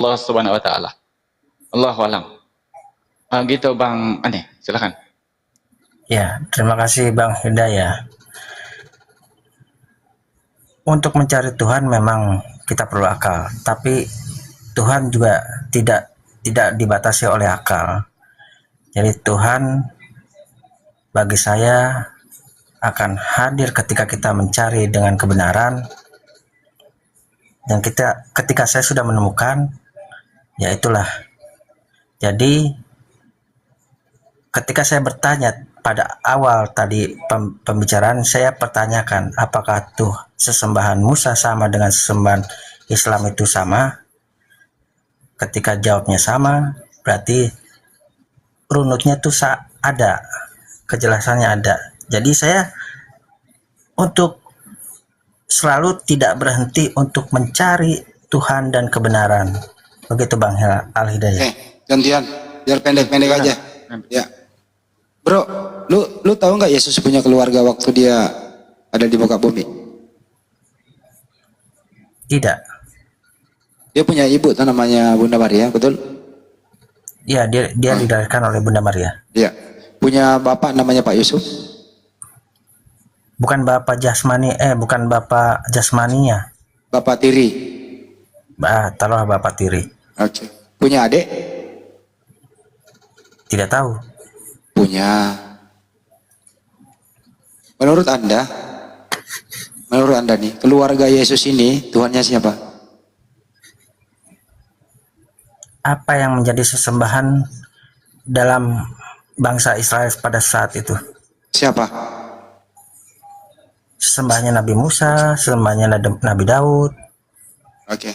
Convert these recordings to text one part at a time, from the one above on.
Allah Subhanahu wa taala. Allahu alam. Gitu Bang Ane, silakan. Ya, terima kasih Bang Hidayah. Untuk mencari Tuhan memang kita perlu akal, tapi Tuhan juga tidak dibatasi oleh akal. Jadi Tuhan bagi saya akan hadir ketika kita mencari dengan kebenaran, dan ketika saya sudah menemukan, ya itulah. Jadi ketika saya bertanya pada awal tadi pembicaraan, saya pertanyakan apakah tuh sesembahan Musa sama dengan sesembahan Islam itu sama. Ketika jawabnya sama, berarti runutnya tuh ada, kejelasannya ada. Jadi saya untuk selalu tidak berhenti untuk mencari Tuhan dan kebenaran. Begitu Bang Al-Hidayah. Gantian, biar pendek-pendek aja. Ya. Bro, lu tahu nggak Yesus punya keluarga waktu dia ada di muka bumi? Tidak. Dia punya ibu tuh namanya Bunda Maria, betul? Iya, dia dilahirkan oleh Bunda Maria. Iya. Punya bapak namanya Pak Yusuf? Bukan bapak jasmaninya. Bapak tiri. Taruh bapak tiri. Oke. Punya adik? Tidak tahu. Punya. Menurut Anda nih, keluarga Yesus ini Tuhannya siapa? Apa yang menjadi sesembahan dalam bangsa Israel pada saat itu? Siapa? Sembahnya Nabi Musa, sembahnya Nabi Daud. Oke.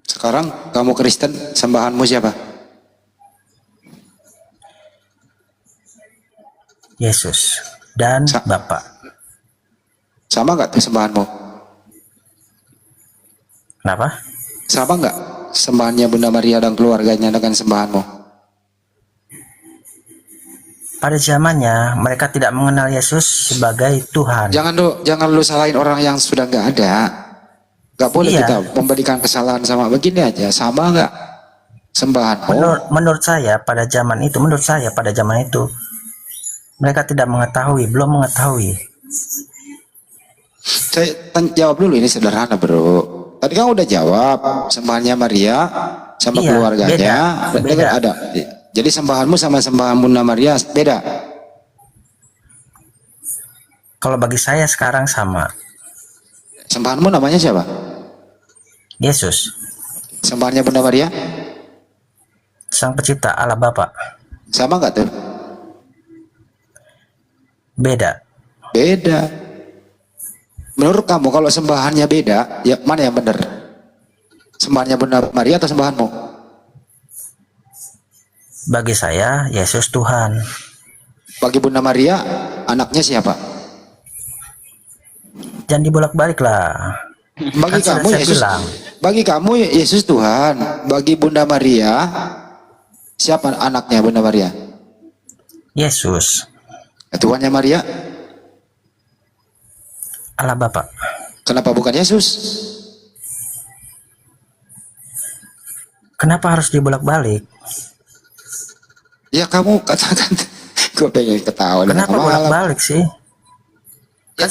Sekarang kamu Kristen, sembahanmu siapa? Yesus dan Bapa. Sama nggak tuh sembahanmu? Kenapa? Sama nggak sembahannya Bunda Maria dan keluarganya dengan sembahanmu? Pada zamannya mereka tidak mengenal Yesus sebagai Tuhan. Jangan lu salahin orang yang sudah nggak ada. Nggak boleh kita memberikan kesalahan sama begini aja. Sama nggak sembahanmu? Menurut saya pada zaman itu mereka belum mengetahui. Saya jawab dulu, ini sederhana bro. Tadi kan udah jawab sembahannya Maria sama keluarganya. Beda. Ada. Jadi sembahanmu sama sembahan Bunda Maria beda. Kalau bagi saya sekarang sama. Sembahanmu namanya siapa? Yesus. Sembahannya Bunda Maria? Sang Pencipta, Allah Bapa. Sama nggak tuh? Beda. Beda. Menurut kamu kalau sembahannya beda, ya mana yang benar? Sembahannya Bunda Maria atau sembahanmu? Bagi saya Yesus Tuhan. Bagi Bunda Maria anaknya siapa? Jangan dibolak-balik lah. Bagi kamu Yesus Tuhan. Bagi Bunda Maria siapa anaknya Bunda Maria? Yesus. Tuhannya Maria? Allah Bapa. Kenapa bukan Yesus? Kenapa harus dibolak-balik? Ya kamu katakan. Gue pengen ketawa. Kenapa bolak-balik sih? Ya, Kan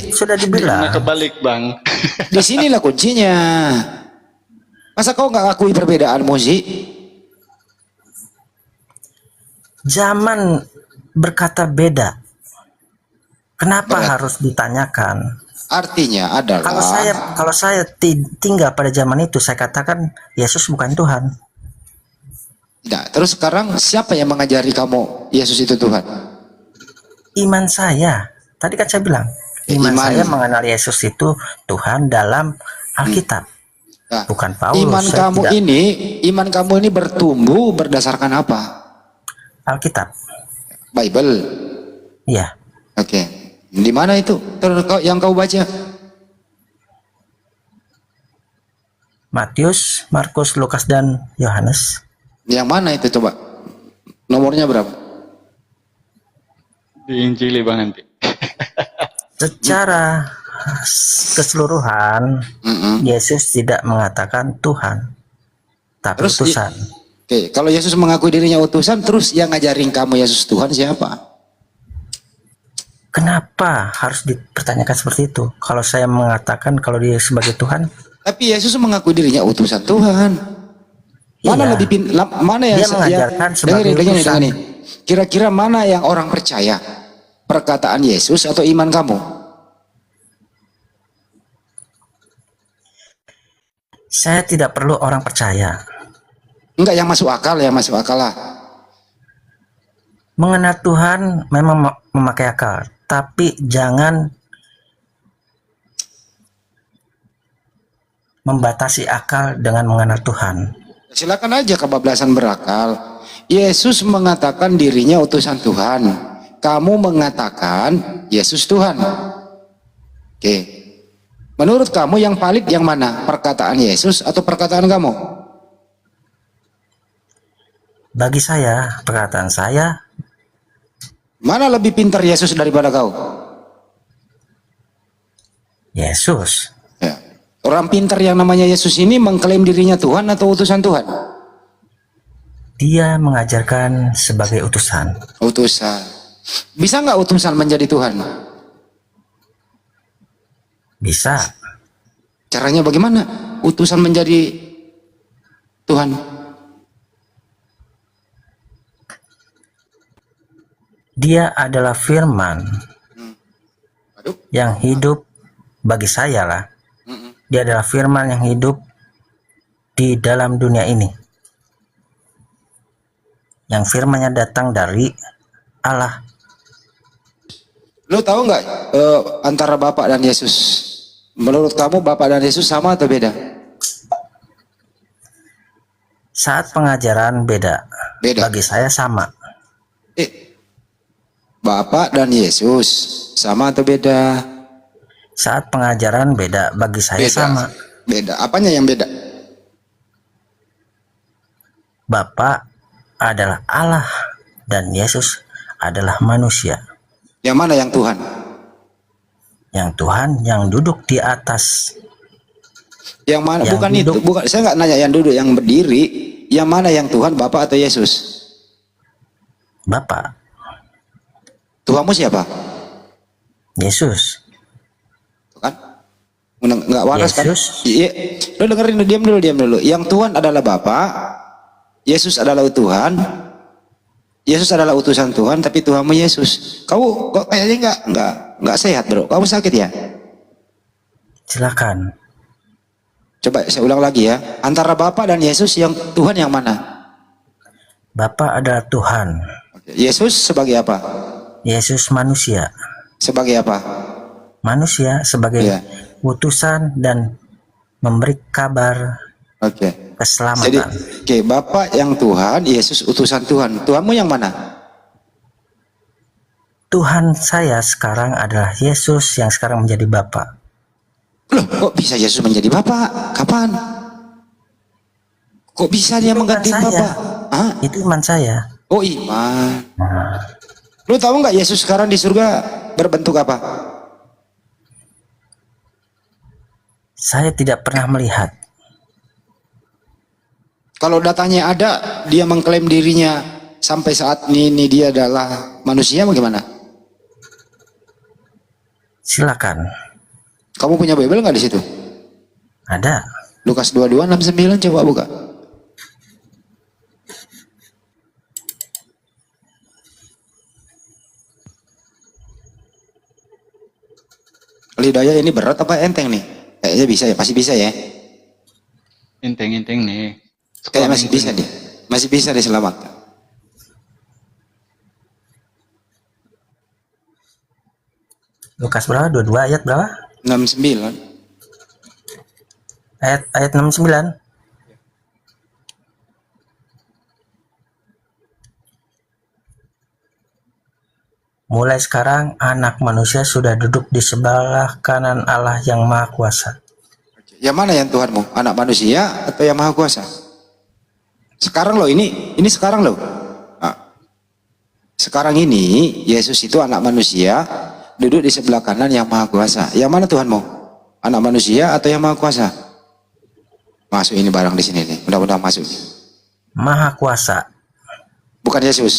sudah dibilang. Kebalik Bang. Di sinilah kuncinya. Masa kau nggak akui perbedaanmu sih? Zaman berkata beda. Kenapa harus ditanyakan? Artinya adalah kalau saya tinggal pada zaman itu, saya katakan Yesus bukan Tuhan. Nah, terus sekarang siapa yang mengajari kamu Yesus itu Tuhan? Iman saya. Tadi kan saya bilang, iman saya mengenal Yesus itu Tuhan dalam Alkitab. Nah, bukan Paulus. Iman kamu ini bertumbuh berdasarkan apa? Alkitab. Bible. Iya. Oke. Di mana itu yang kau baca? Matius, Markus, Lukas, dan Yohanes. Yang mana itu coba? Nomornya berapa? Di Injili Bang nanti. Secara keseluruhan Mm-mm. Yesus tidak mengatakan Tuhan, tapi Terus utusan. Oke, kalau Yesus mengakui dirinya utusan, terus yang ngajarin kamu Yesus Tuhan siapa? Kenapa harus dipertanyakan seperti itu? Kalau saya mengatakan kalau dia sebagai Tuhan, Tapi Yesus mengakui dirinya utusan Tuhan. Mana iya, lebih mana yang dia mengajarkan sebagai dengerin, utusan. dengerin. Kira-kira mana yang orang percaya? Perkataan Yesus atau iman kamu? Saya tidak perlu orang percaya. Enggak, yang masuk akal, yang masuk akal lah. Mengenal Tuhan memang memakai akal, tapi jangan membatasi akal dengan mengenal Tuhan. Silakan aja kebablasan berakal. Yesus mengatakan dirinya utusan Tuhan. Kamu mengatakan Yesus Tuhan. Oke. Menurut kamu yang valid yang mana? Perkataan Yesus atau perkataan kamu? Bagi saya, perkataan saya, Mana lebih pintar Yesus daripada kau? Yesus. Ya. Orang pintar yang namanya Yesus ini mengklaim dirinya Tuhan atau utusan Tuhan? Dia mengajarkan sebagai utusan. Utusan. Bisa nggak utusan menjadi Tuhan? Bisa. Caranya bagaimana? Utusan menjadi Tuhan. Dia adalah firman Aduh. yang hidup bagi saya lah. Dia adalah firman yang hidup di dalam dunia ini. Yang firmannya datang dari Allah. Lo tahu nggak antara Bapak dan Yesus? Menurut kamu Bapak dan Yesus sama atau beda? Saat pengajaran beda. Beda. Bagi saya sama. Bapak dan Yesus sama atau beda? Saat pengajaran beda. Bagi saya Beda. sama. Beda. Apanya yang beda? Bapa adalah Allah dan Yesus adalah manusia. Yang mana yang Tuhan? Yang Tuhan yang duduk di atas. Yang mana? Yang Bukan duduk. itu. Bukan. Saya nggak nanya yang duduk, yang berdiri. Yang mana yang Tuhan? Bapak atau Yesus? Bapa. Tuhanmu siapa? Yesus. Kan? Nggak waras kan? Yesus. Iya. Lo dengerin, diam dulu. Yang Tuhan adalah Bapak, Yesus adalah Tuhan, Yesus adalah utusan Tuhan, tapi Tuhanmu Yesus. Kamu kok kayaknya nggak sehat bro? Kamu sakit ya? Silakan. Coba saya ulang lagi ya. Antara Bapak dan Yesus yang Tuhan yang mana? Bapa adalah Tuhan. Yesus sebagai apa? Yesus manusia. Sebagai apa? Manusia sebagai Iya. utusan dan memberi kabar Oke. Jadi, keselamatan. oke, Bapak yang Tuhan, Yesus utusan Tuhan. Tuhanmu yang mana? Tuhan saya sekarang adalah Yesus yang sekarang menjadi Bapa. Loh, kok bisa Yesus menjadi Bapak? Kapan? Kok bisa dia Itu iman mengganti saya. Bapak? Hah? Itu iman saya. Oh iman. Nah, Lu tahu nggak Yesus sekarang di surga berbentuk apa? saya tidak pernah melihat. Kalau datanya ada, dia mengklaim dirinya sampai saat ini dia adalah manusia, bagaimana? Silakan. Kamu punya Bible nggak di situ? Ada. Lukas 22:69 coba buka. Lidahnya ini berat apa enteng nih? Kayaknya bisa ya, pasti bisa ya. Enteng-enteng nih. Kayak masih bisa deh. Masih bisa diselamatkan. Lukas berapa? 22 ayat berapa? 69. Ayat 69. Mulai sekarang anak manusia sudah duduk di sebelah kanan Allah yang Maha Kuasa. Yang mana yang Tuhanmu? Anak manusia atau yang Maha Kuasa? Sekarang loh ini sekarang loh. Nah, sekarang ini Yesus itu anak manusia, duduk di sebelah kanan yang maha kuasa. Yang mana Tuhanmu? Anak manusia atau yang maha kuasa? Masuk ini barang di sini nih, mudah-mudahan masuk. Maha kuasa Bukan Yesus.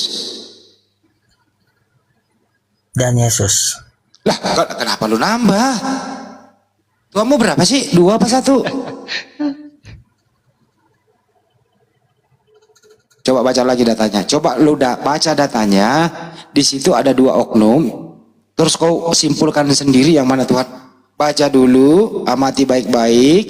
dan Yesus. Lah, kenapa lu nambah? Tuhanmu berapa sih? 2 apa 1? Coba baca lagi datanya. Coba lu baca datanya. Di situ ada 2 oknum. Terus kau simpulkan sendiri yang mana Tuhan. Baca dulu, amati baik-baik.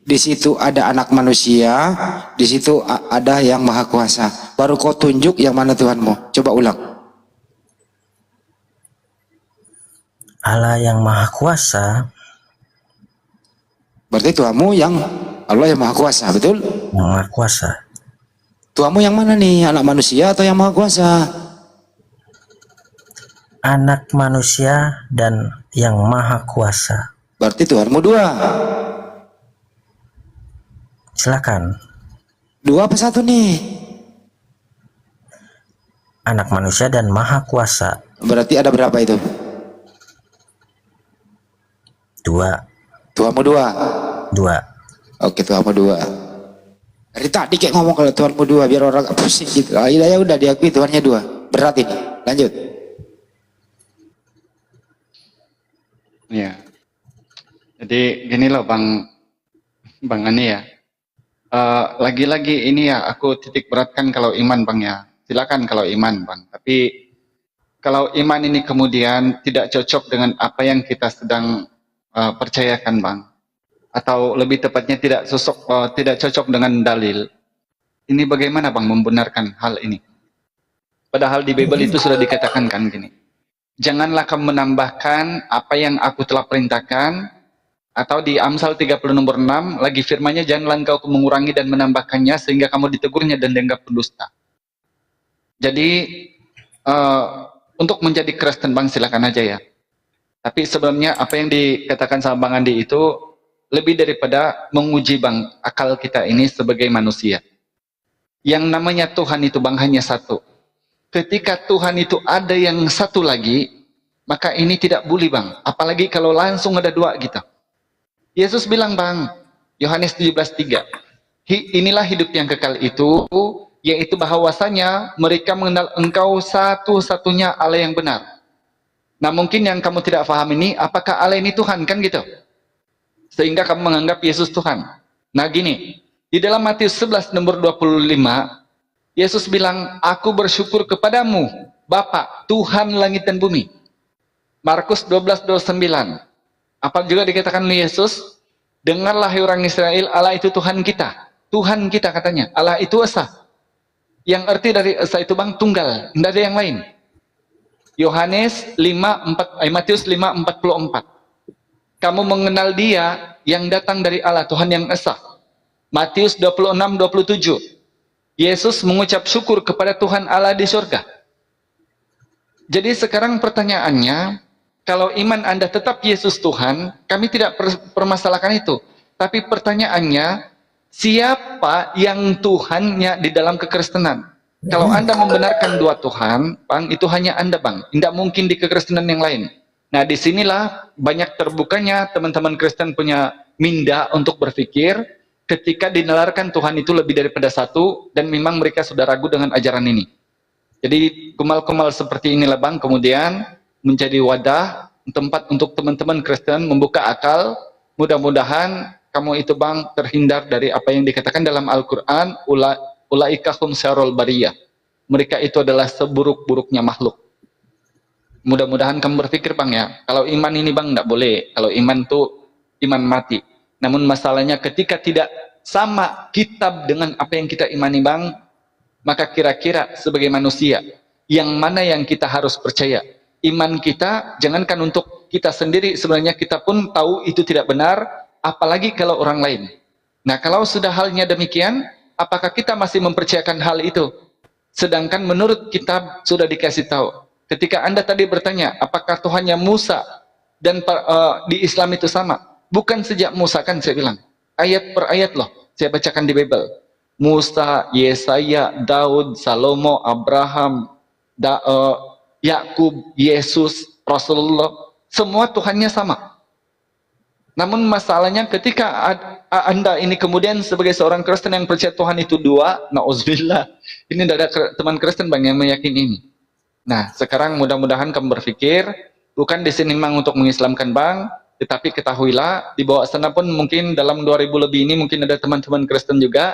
Di situ ada anak manusia. Di situ ada yang maha kuasa. Baru kau tunjuk yang mana Tuhanmu. Coba ulang. Allah yang maha kuasa, Berarti Tuhanmu yang Allah yang maha kuasa, betul? yang maha kuasa. Tuhanmu yang mana nih? Anak manusia atau yang maha kuasa? Anak manusia dan yang maha kuasa. Berarti Tuhanmu 2. Silakan. 2 apa 1 nih? Anak manusia dan maha kuasa. Berarti ada berapa itu? 2. Tuhanmu 2. 2. Oke, Tuhanmu 2. Dari tadi kayak ngomong kalau Tuhanmu 2 biar orang gak pusing gitu. Ya udah diakui Tuhannya 2. Berat ini. Lanjut. Ya. Jadi gini loh Bang Ani ya. Lagi-lagi ini ya aku titik beratkan kalau iman Bang ya. Silakan kalau iman Bang. Tapi kalau iman ini kemudian tidak cocok dengan apa yang kita sedang percayakan Bang. Atau lebih tepatnya tidak cocok dengan dalil. Ini bagaimana Bang membenarkan hal ini? Padahal di Bible itu sudah dikatakan kan gini. Janganlah kamu menambahkan apa yang aku telah perintahkan. Atau di Amsal 30 nomor 6 lagi firmannya, janganlah engkau mengurangi dan menambahkannya sehingga kamu ditegurnya dan dianggap pendusta. Jadi untuk menjadi Kristen Bang silakan aja ya. Tapi sebenarnya apa yang dikatakan sama Bang Andi itu lebih daripada menguji Bang akal kita ini sebagai manusia. Yang namanya Tuhan itu Bang hanya satu. Ketika Tuhan itu ada yang satu lagi, maka ini tidak boleh Bang. Apalagi kalau langsung ada 2 gitu. Yesus bilang Bang, Yohanes 17:3, inilah hidup yang kekal itu, yaitu bahwasanya mereka mengenal engkau satu-satunya Allah yang benar. Nah mungkin yang kamu tidak paham ini, apakah Allah ini Tuhan kan gitu? Sehingga kamu menganggap Yesus Tuhan. Nah gini, di dalam Matius 11 nomor 25, Yesus bilang, aku bersyukur kepadamu, Bapa, Tuhan langit dan bumi. Markus 12:29. Apa juga dikatakan oleh Yesus? Dengarlah hai orang Israel, Allah itu Tuhan kita. Tuhan kita katanya. Allah itu esa. Yang arti dari esa itu Bang tunggal, tidak ada yang lain. Matius 5:44. Kamu mengenal Dia yang datang dari Allah, Tuhan yang esa. Matius 26:27. Yesus mengucap syukur kepada Tuhan Allah di surga. Jadi sekarang pertanyaannya, kalau iman Anda tetap Yesus Tuhan, kami tidak permasalahkan itu. Tapi pertanyaannya, siapa yang Tuhannya di dalam kekristenan? Kalau Anda membenarkan 2 Tuhan, Bang, itu hanya Anda, Bang. Tidak mungkin di kekristenan yang lain. Nah, disinilah banyak terbukanya teman-teman Kristen punya minda untuk berpikir ketika dinalarkan Tuhan itu lebih daripada satu, dan memang mereka sudah ragu dengan ajaran ini. Jadi, kumal-kumal seperti inilah, Bang, kemudian menjadi wadah, tempat untuk teman-teman Kristen membuka akal. Mudah-mudahan kamu itu Bang terhindar dari apa yang dikatakan dalam Al-Quran, ulaika hum syarrul bariyah. Mereka itu adalah seburuk-buruknya makhluk. Mudah-mudahan kamu berpikir Bang ya, kalau iman ini Bang tidak boleh. Kalau iman itu iman mati. Namun masalahnya ketika tidak sama kitab dengan apa yang kita imani Bang, maka kira-kira sebagai manusia, yang mana yang kita harus percaya? Iman kita, jangankan untuk kita sendiri, sebenarnya kita pun tahu itu tidak benar, apalagi kalau orang lain. Nah, kalau sudah halnya demikian, apakah kita masih mempercayakan hal itu? Sedangkan menurut kitab sudah dikasih tahu. Ketika Anda tadi bertanya, apakah Tuhannya Musa dan di Islam itu sama? Bukan sejak Musa kan saya bilang. Ayat per ayat loh, saya bacakan di Bible. Musa, Yesaya, Daud, Salomo, Abraham, Yakub, Yesus, Rasulullah. Semua Tuhannya sama. Namun masalahnya ketika Anda ini kemudian sebagai seorang Kristen yang percaya Tuhan itu dua, na'udzubillah. Ini tidak ada teman Kristen Bang yang meyakini ini. Nah, sekarang mudah-mudahan kamu berpikir, bukan di sini memang untuk mengislamkan Bang, tetapi ketahuilah, di bawah sana pun mungkin dalam 2000 lebih ini mungkin ada teman-teman Kristen juga.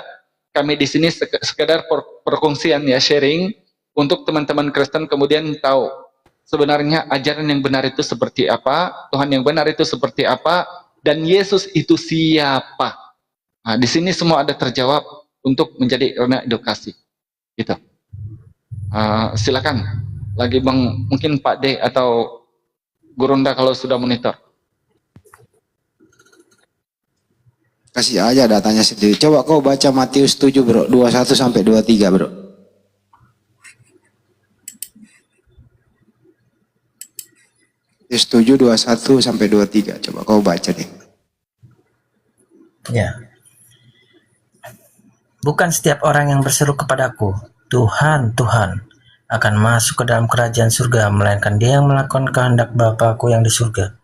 Kami di sini sekedar perkongsian ya, sharing, untuk teman-teman Kristen kemudian tahu sebenarnya ajaran yang benar itu seperti apa, Tuhan yang benar itu seperti apa, dan Yesus itu siapa. Nah, di sini semua ada terjawab untuk menjadi edukasi. Gitu. Silakan. Lagi Bang, mungkin Pak D atau Gurunda kalau sudah monitor. Kasih aja datanya sendiri. Coba kau baca Matius 7 bro, 21 sampai 23 bro. Matius 7, 21 sampai 23. Coba kau baca deh. Ya. Bukan setiap orang yang berseru kepadaku, Tuhan, Tuhan, akan masuk ke dalam kerajaan surga, melainkan dia yang melakukan kehendak Bapa-Ku yang di surga.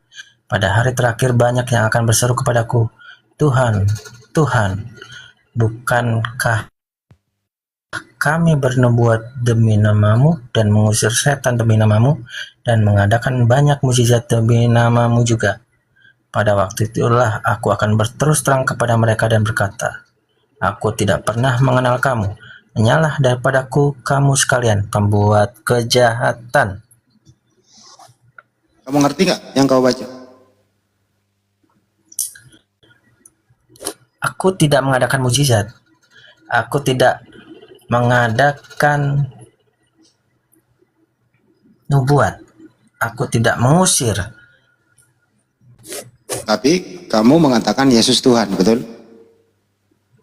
Pada hari terakhir banyak yang akan berseru kepadaku, Tuhan, Tuhan, bukankah kami bernubuat demi namamu dan mengusir setan demi namamu dan mengadakan banyak mukjizat demi namamu juga? Pada waktu itulah aku akan berterus terang kepada mereka dan berkata, aku tidak pernah mengenal kamu. Menyalah daripadaku kamu sekalian pembuat kejahatan. Kamu ngerti nggak yang kau baca? Aku tidak mengadakan mukjizat. Aku tidak mengadakan nubuat. Aku tidak mengusir. Tapi kamu mengatakan Yesus Tuhan, betul?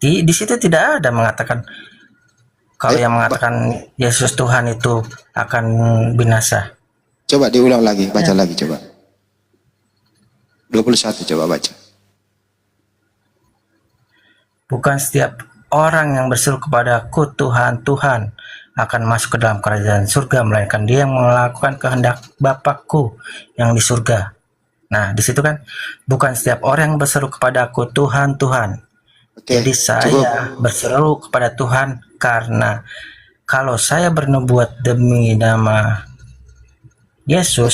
Di situ tidak ada mengatakan kalau yang mengatakan Yesus Tuhan itu akan binasa. Coba diulang lagi, baca lagi coba. 21 coba baca. Bukan setiap orang yang berseru kepadaku Tuhan, Tuhan akan masuk ke dalam kerajaan surga, melainkan dia yang melakukan kehendak Bapakku yang di surga. Nah, di situ kan bukan setiap orang yang berseru kepadaku Tuhan, Tuhan. Oke, Jadi saya berseru kepada Tuhan karena kalau saya bernubuat demi nama Yesus,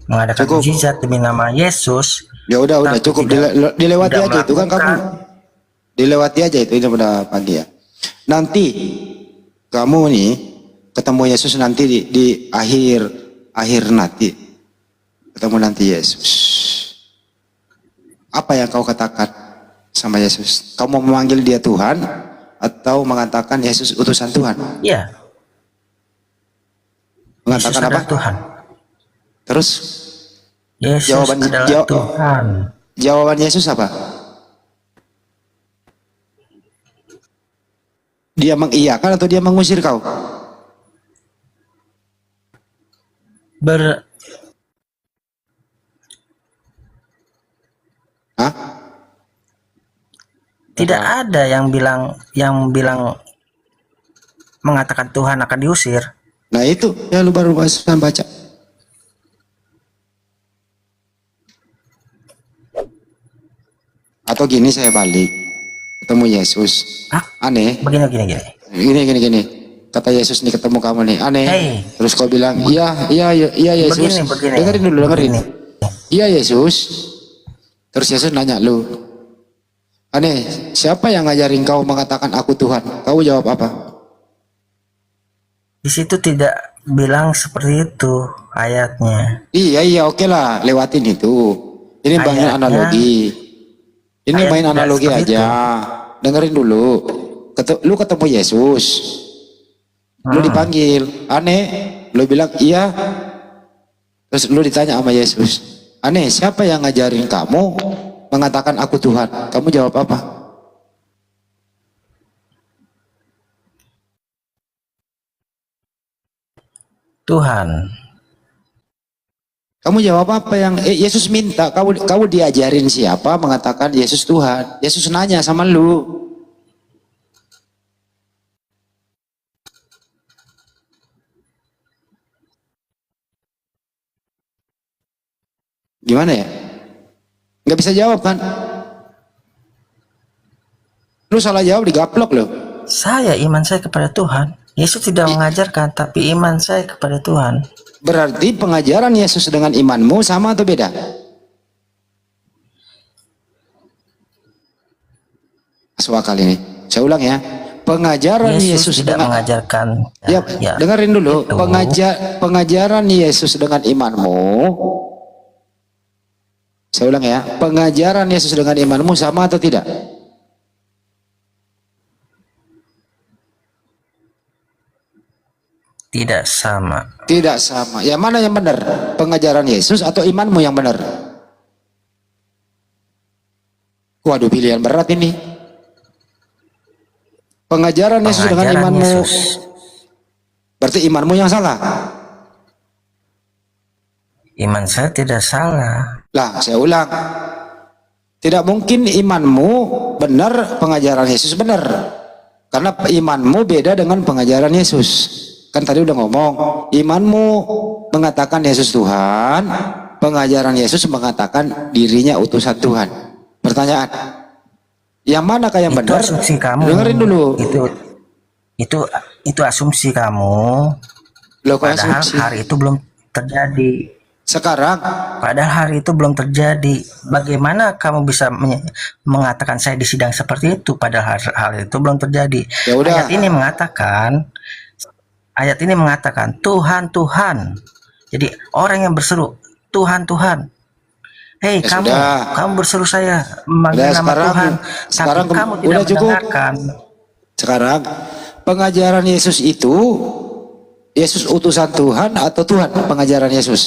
mengadakan mukjizat demi nama Yesus, ya udah cukup dilewati aja itu kan kamu dilewati aja itu, ini udah pagi ya. Nanti kamu nih ketemu Yesus nanti di akhir nanti ketemu nanti Yesus. Apa yang kau katakan sama Yesus? Kamu memanggil dia Tuhan atau mengatakan Yesus utusan Tuhan? Iya. Mengatakan Yesus apa? Tuhan. Terus Yesus adalah Tuhan. Jawaban Yesus apa? Dia mengiyakan atau dia mengusir kau? Hah? Tidak ada yang bilang mengatakan Tuhan akan diusir. Nah itu ya lu baru baca. Atau gini, saya balik ketemu Yesus. Aneh. Gini. Kata Yesus nih ketemu kamu nih, aneh. Terus kau bilang, iya Yesus. Dengerin. Iya Yesus. Terus Yesus nanya lu, aneh, siapa yang ngajarin kau mengatakan aku Tuhan? Kau jawab apa? Di situ tidak bilang seperti itu ayatnya. Iya, oke lah, lewatin itu. Ini banyak analogi. Ini main analogi aja. Itu. Dengerin dulu. Lu ketemu Yesus. Lu dipanggil, aneh. Lu bilang iya. Terus lu ditanya sama Yesus, aneh, siapa yang ngajarin kamu mengatakan aku Tuhan? Kamu jawab apa? Tuhan. Kamu jawab apa yang Yesus minta? Kamu diajarin siapa mengatakan Yesus Tuhan? Yesus nanya sama lu. Gimana ya? Nggak bisa jawab kan? Lu salah jawab digaplok loh. Iman saya kepada Tuhan. Yesus tidak mengajarkan, tapi iman saya kepada Tuhan. Berarti pengajaran Yesus dengan imanmu sama atau beda? Masuk akal ini. Saya ulang ya. Pengajaran Yesus tidak dengan mengajarkan. Ya, dengerin dulu. Pengajaran Yesus dengan imanmu. Saya ulang ya. Pengajaran Yesus dengan imanmu sama atau tidak? Tidak sama. Tidak sama. Yang mana yang benar? Pengajaran Yesus atau imanmu yang benar? Waduh, pilihan berat ini. Pengajaran Yesus dengan imanmu. Yesus. Berarti imanmu yang salah. Iman saya tidak salah. Lah, saya ulang. Tidak mungkin imanmu benar, pengajaran Yesus benar. Karena imanmu beda dengan pengajaran Yesus. Kan tadi udah ngomong, imanmu mengatakan Yesus Tuhan, pengajaran Yesus mengatakan dirinya utusan Tuhan. Pertanyaan, yang manakah yang benar? Itu asumsi kamu. Dengerin dulu. Itu asumsi kamu. Loh, padahal asumsi? hari itu belum terjadi. Sekarang? Padahal hari itu belum terjadi. Bagaimana kamu bisa mengatakan saya di sidang seperti itu? Padahal hal itu belum terjadi. Ya udah. Ayat ini mengatakan Tuhan, Tuhan. Jadi orang yang berseru Tuhan, Tuhan. Hei, ya kamu berseru saya memanggil nama Tuhan. Sekarang tapi kamu tidak mendengarkan. Sekarang pengajaran Yesus itu Yesus utusan Tuhan atau Tuhan pengajaran Yesus?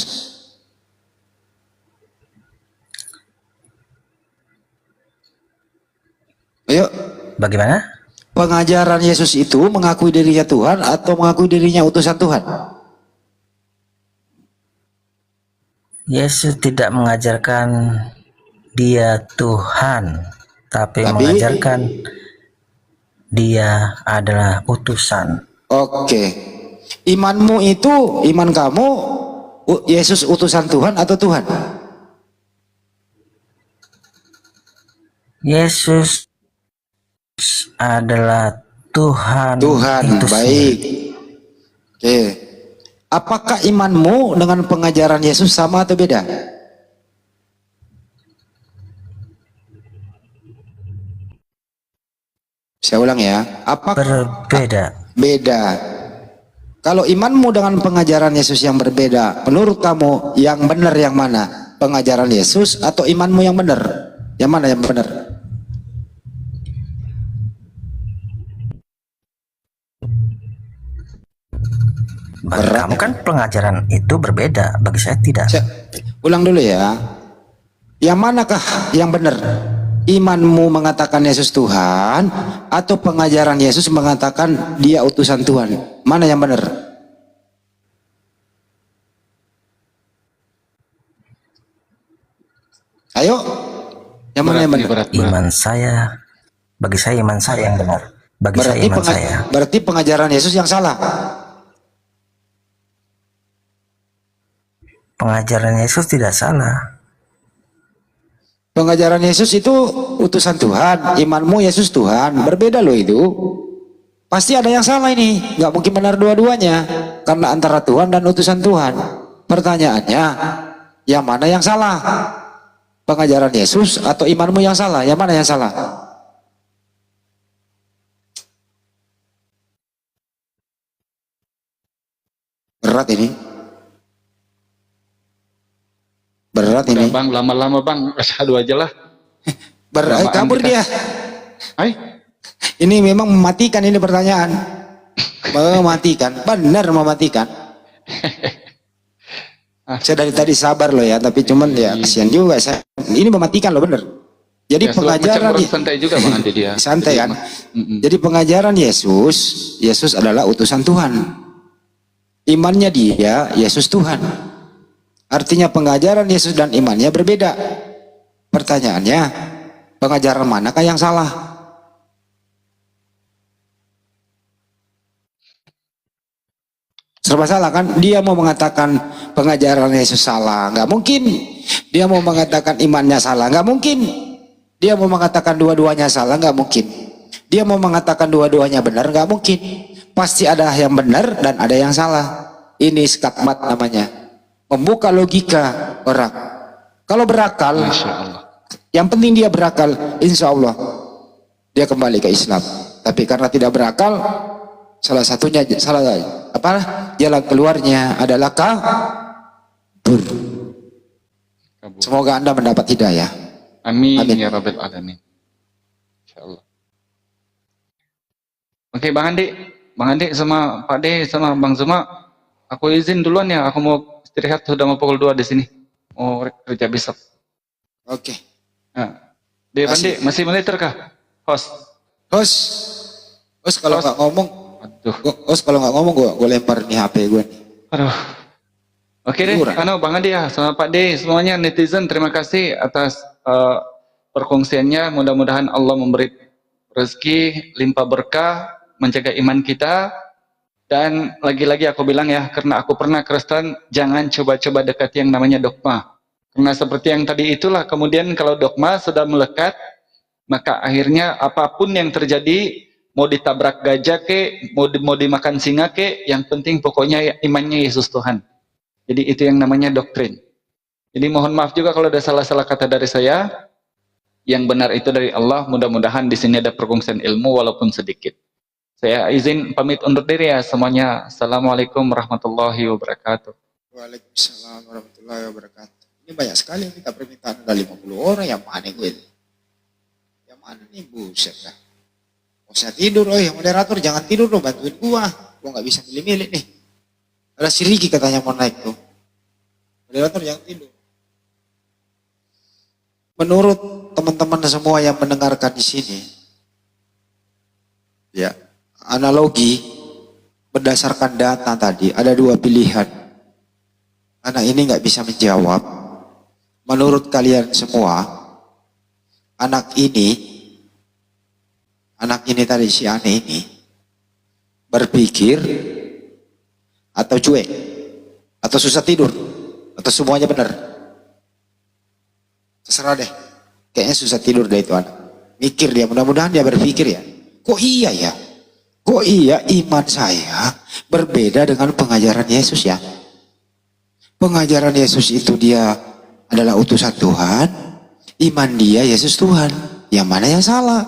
Ayo. Bagaimana? Pengajaran Yesus itu mengakui dirinya Tuhan atau mengakui dirinya utusan Tuhan? Yesus tidak mengajarkan dia Tuhan, tapi mengajarkan dia adalah utusan. Oke. Imanmu itu, iman kamu Yesus utusan Tuhan atau Tuhan? Yesus adalah Tuhan. Tuhan, baik. Oke. Apakah imanmu dengan pengajaran Yesus sama atau beda? Saya ulang ya. Apakah berbeda? Beda. Kalau imanmu dengan pengajaran Yesus yang berbeda, menurut kamu yang benar yang mana? Pengajaran Yesus atau imanmu yang benar? Yang mana yang benar? Bagi kamu kan pengajaran itu berbeda, bagi saya tidak. Ulang dulu ya. Yang manakah yang benar? Imanmu mengatakan Yesus Tuhan atau pengajaran Yesus mengatakan dia utusan Tuhan? Mana yang benar? Ayo. Yang mana yang benar? Iman saya, bagi saya iman saya yang benar. Bagi saya iman saya. Berarti pengajaran Yesus yang salah. Pengajaran Yesus tidak salah. Pengajaran Yesus itu utusan Tuhan, imanmu Yesus Tuhan, berbeda loh itu. Pasti ada yang salah ini, nggak mungkin benar dua-duanya, karena antara Tuhan dan utusan Tuhan. Pertanyaannya, yang mana yang salah? Pengajaran Yesus atau imanmu yang salah? Yang mana yang salah? Berat ini. Berat ini. Udah, Bang, lama-lama Bang, asyhadu aja lah. Kabur dia. Hai. Ini memang mematikan ini pertanyaan. Mematikan, benar mematikan. Saya dari tadi sabar loh ya, tapi cuman ya kasihan juga saya. Ini mematikan loh bener. Jadi ya, pengajaran santai juga Bang nanti dia. Santai kan. Jadi pengajaran Yesus adalah utusan Tuhan. Imannya dia Yesus Tuhan. Artinya pengajaran Yesus dan imannya berbeda. Pertanyaannya, pengajaran manakah yang salah? Serba salah kan? Dia mau mengatakan pengajaran Yesus salah, nggak mungkin. Dia mau mengatakan imannya salah, nggak mungkin. Dia mau mengatakan dua-duanya salah, nggak mungkin. Dia mau mengatakan dua-duanya benar, nggak mungkin. Pasti ada yang benar dan ada yang salah. Ini skakmat namanya, membuka logika orang. Kalau berakal, Masya Allah. yang penting dia berakal, insya Allah dia kembali ke Islam. Tapi karena tidak berakal, salah satunya jalan keluarnya adalah kabur. Semoga Anda mendapat hidayah. Amin, Amin. ya Rabbil Alamin. Insyaallah. Oke, Bang Andi sama Pak D sama Bang Zuma, aku izin duluan ya. Aku mau istirahat, sudah mau pukul 2 di sini. Mau kerja besok. Oke. Nah, Bang D, masih monitor kah? Host. Host kalau nggak ngomong, Aduh. host kalau nggak ngomong gue lempar nih HP gue nih. Aduh. Oke deh, Bang Andi ya, sama Pak D, semuanya netizen, terima kasih atas perkongsiannya. Mudah-mudahan Allah memberi rezeki, limpah berkah, menjaga iman kita. Dan lagi-lagi aku bilang ya, karena aku pernah Kristen, jangan coba-coba dekati yang namanya dogma. Karena seperti yang tadi itulah, kemudian kalau dogma sudah melekat, maka akhirnya apapun yang terjadi, mau ditabrak gajah ke, mau dimakan singa ke, yang penting pokoknya imannya Yesus Tuhan. Jadi itu yang namanya doktrin. Jadi mohon maaf juga kalau ada salah-salah kata dari saya. Yang benar itu dari Allah. Mudah-mudahan di sini ada perkongsian ilmu walaupun sedikit. Saya izin pamit undur diri ya semuanya. Assalamualaikum warahmatullahi wabarakatuh. Waalaikumsalam warahmatullahi wabarakatuh. Ini banyak sekali yang minta permintaan, ada 50 orang. Yang mana gue? Yang mana nih, buset dah. Mau saya tidur, yang moderator jangan tidur loh, bantuin gua nggak bisa milih-milih nih. Ada si Riki katanya mau naik tuh. Moderator jangan tidur. Menurut teman-teman semua yang mendengarkan di sini, ya, analogi berdasarkan data tadi ada dua pilihan. Anak ini nggak bisa menjawab. Menurut kalian semua, anak ini tadi si aneh ini berpikir atau cuek atau susah tidur atau semuanya benar? Terserah deh. Kayaknya susah tidur deh itu anak. Mikir dia, mudah-mudahan dia berpikir ya. Kok iya ya? Kok iya iman saya berbeda dengan pengajaran Yesus ya? Pengajaran Yesus itu dia adalah utusan Tuhan. Iman dia Yesus Tuhan. Yang mana yang salah?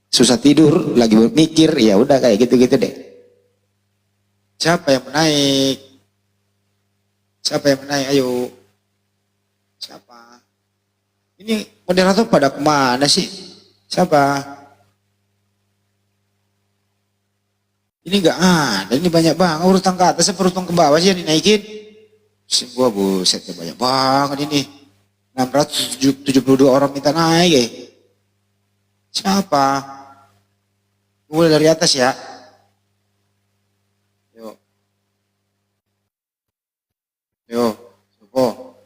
Susah tidur, lagi berpikir, ya udah kayak gitu-gitu deh. Siapa yang menaik? Siapa yang menaik? Ayo. Siapa? Ini moderator pada kemana sih? Siapa? Ini enggak ada, ini banyak banget. Urutan ke atas, urutan ke bawah sih yang dinaikin. Pusing gua, buset, banyak banget ini. 672 orang minta naik ya. Siapa? Mulai dari atas ya. Yo, Sopo.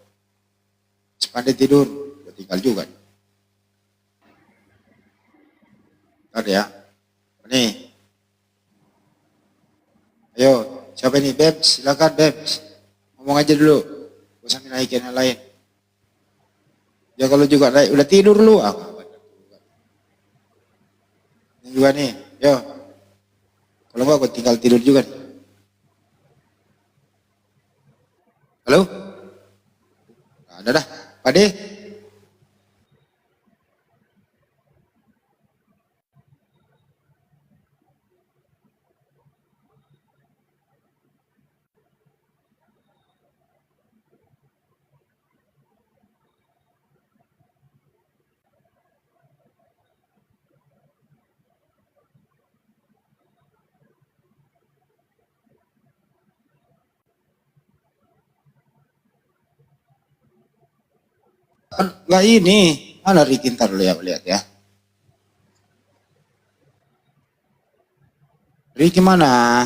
Sepandai tidur, udah tinggal juga. Ntar ya. Nih. Ayo, siapa ini? Bebs, silakan Bebs. Ngomong aja dulu. Gak usah naikin yang lain. Ya kalau juga naik, udah tidur lu. Ini juga nih, yo. Kalau enggak, gue tinggal tidur juga nih. Halo? Nggak ada dah. Pak D? Enggak ini. Mana Ricky, ntar dulu ya, lihat ya. Ricky mana?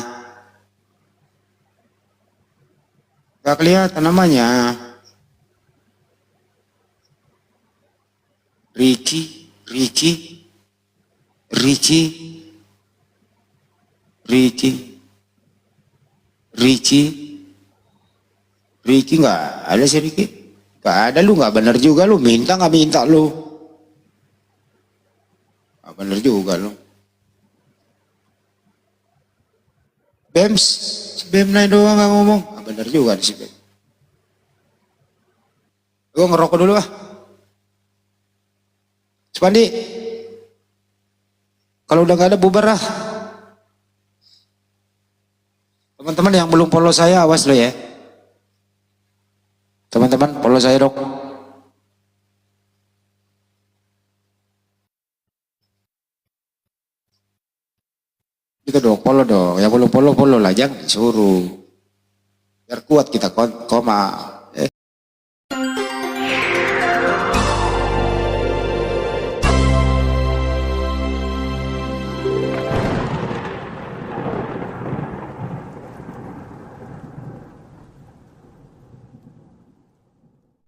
Gak kelihatan namanya. Ricky, Ricky nggak ada sih Ricky. Nggak ada, lu nggak bener juga lu, minta nggak minta lu. Nggak bener juga lu. Bems, si Bem naik doang nggak ngomong. Nggak bener juga si Bem. Gue ngerokok dulu ah. Supandi, kalau udah nggak ada bubar ah. Teman-teman yang belum follow saya awas lo ya. Teman-teman follow saya dong. Itu dong, follow dong. Yang belum follow lah, jangan disuruh. Biar kuat kita koma.